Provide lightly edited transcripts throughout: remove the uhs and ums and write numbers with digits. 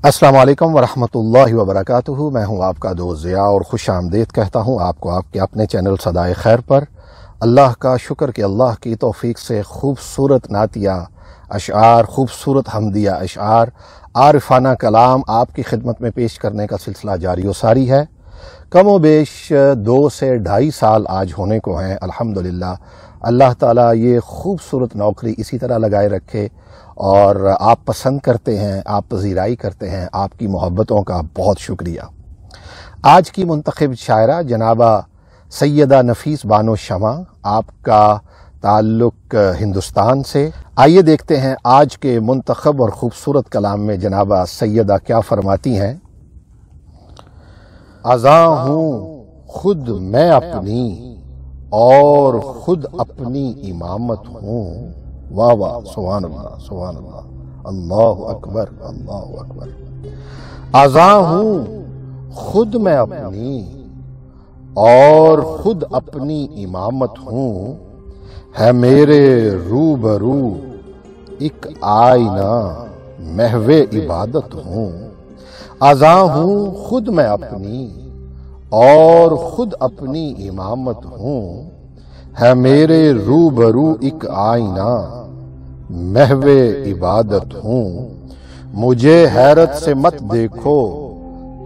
السلام علیکم ورحمۃ اللہ وبرکاتہ۔ میں ہوں آپ کا دوست ضیاء اور خوش آمدید کہتا ہوں آپ کو آپ کے اپنے چینل صدائے خیر پر۔ اللہ کا شکر کہ اللہ کی توفیق سے خوبصورت نعتیہ اشعار، خوبصورت حمدیہ اشعار، عارفانہ کلام آپ کی خدمت میں پیش کرنے کا سلسلہ جاری و ساری ہے۔ کم و بیش 2 سے 2.5 سال آج ہونے کو ہیں الحمدللہ۔ اللہ تعالیٰ یہ خوبصورت نوکری اسی طرح لگائے رکھے، اور آپ پسند کرتے ہیں، آپ پذیرائی کرتے ہیں، آپ کی محبتوں کا بہت شکریہ۔ آج کی منتخب شاعرہ جنابہ سیدہ نفیس بانو شمع، آپ کا تعلق ہندوستان سے۔ آئیے دیکھتے ہیں آج کے منتخب اور خوبصورت کلام میں جنابہ سیدہ کیا فرماتی ہیں۔ ازاں ہوں خود میں اپنی اور خود اپنی امامت ہوں۔ واہ واہ، سبحان اللہ، سبحان اللہ، اللہ اکبر، اللہ اکبر۔ ازاں ہوں خود میں اپنی اور خود اپنی امامت ہوں، ہے میرے روبرو ایک آئینہ محو عبادت ہوں۔ ازاں ہوں خود میں اپنی اور خود اپنی امامت ہوں، ہے میرے روبرو ایک آئینہ محو عبادت ہوں۔ مجھے حیرت سے مت دیکھو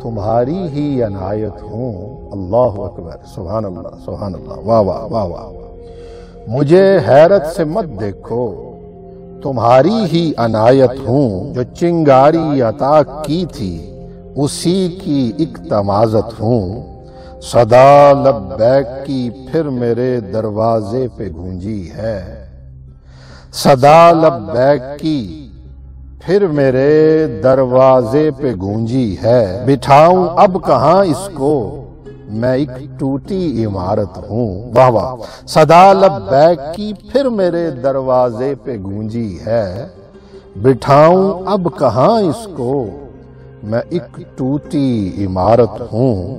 تمہاری ہی عنایت ہوں۔ اللہ اکبر، سبحان اللہ، سبحان اللہ، واہ واہ، واہ واہ۔ مجھے حیرت سے مت دیکھو تمہاری ہی عنایت ہوں، جو چنگاری عطا کی تھی اسی کی ایک تمازت ہوں۔ صدا لبیک کی پھر میرے دروازے پہ گونجی ہے، صدا لبیک کی پھر میرے دروازے پہ گونجی ہے۔ بٹھاؤں اب کہاں اس کو میں ایک ٹوٹی عمارت ہوں۔ واہ واہ۔ صدا لبیک کی پھر میرے دروازے پہ گونجی ہے، بٹھاؤں اب کہاں اس کو میں ایک ٹوٹی عمارت ہوں۔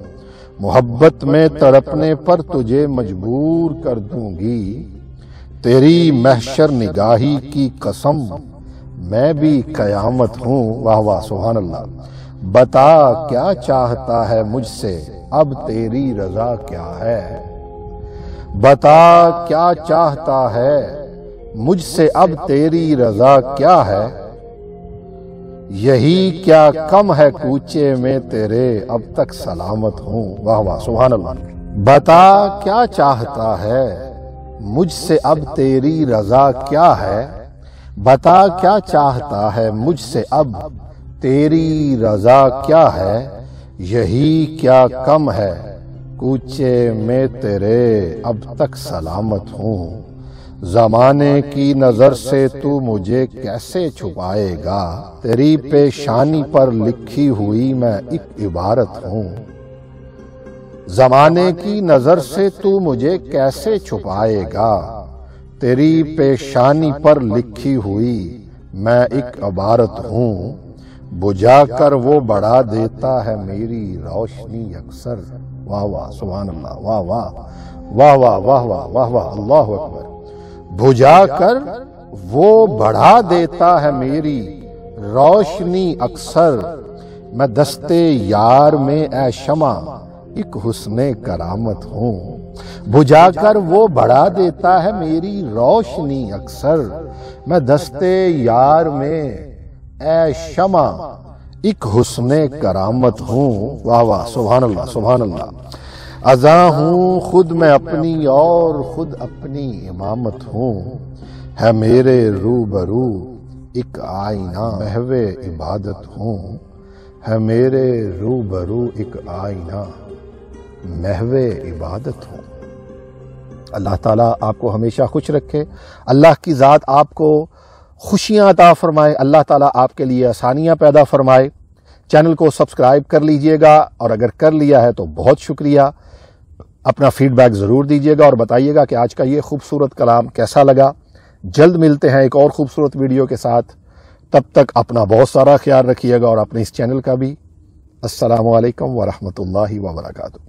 محبت میں تڑپنے پر تجھے مجبور کر دوں گی، تیری محشر نگاہی کی قسم میں بھی قیامت ہوں۔ واہ واہ، سبحان اللہ۔ بتا کیا چاہتا ہے مجھ سے اب تیری رضا کیا ہے، بتا کیا چاہتا ہے مجھ سے اب تیری رضا کیا ہے، یہی کیا کم ہے کوچے میں تیرے اب تک سلامت ہوں۔ واہ واہ، سبحان اللہ۔ بتا کیا چاہتا ہے مجھ سے اب تیری رضا کیا ہے، بتا کیا چاہتا ہے مجھ سے اب تیری رضا کیا ہے، یہی کیا کم ہے کوچے میں تیرے اب تک سلامت ہوں۔ زمانے کی نظر سے تو مجھے کیسے چھپائے گا، تیری پیشانی پر لکھی ہوئی میں ایک عبارت ہوں۔ زمانے کی نظر سے تو مجھے کیسے چھپائے گا، تیری پیشانی پر لکھی ہوئی میں ایک عبارت ہوں۔ بجھا کر وہ بڑھا دیتا ہے میری روشنی اکثر۔ واہ واہ، سبحان اللہ، واہ واہ، واہ واہ، واہ واہ، واہ واہ، اللہ اکبر۔ بجھا کر وہ بڑھا دیتا ہے میری روشنی اکثر، میں دستے یار میں اے شمع ایک حسن کرامت ہوں۔ بجھا کر وہ بڑھا دیتا ہے میری روشنی اکثر، میں دستے یار میں اے شمع ایک حسن کرامت ہوں۔ واہ واہ، سبحان اللہ، سبحان اللہ۔ ازاں ہوں خود میں اپنی اور خود اپنی امامت ہوں، ہے میرے روبرو ایک آئینہ محو عبادت ہوں، ہے میرے روبرو ایک آئینہ محو عبادت ہوں۔ اللہ تعالیٰ آپ کو ہمیشہ خوش رکھے، اللہ کی ذات آپ کو خوشیاں عطا فرمائے، اللہ تعالیٰ آپ کے لیے آسانیاں پیدا فرمائے۔ چینل کو سبسکرائب کر لیجئے گا، اور اگر کر لیا ہے تو بہت شکریہ۔ اپنا فیڈ بیک ضرور دیجئے گا اور بتائیے گا کہ آج کا یہ خوبصورت کلام کیسا لگا۔ جلد ملتے ہیں ایک اور خوبصورت ویڈیو کے ساتھ، تب تک اپنا بہت سارا خیال رکھیے گا اور اپنے اس چینل کا بھی۔ السلام علیکم ورحمۃ اللہ وبرکاتہ۔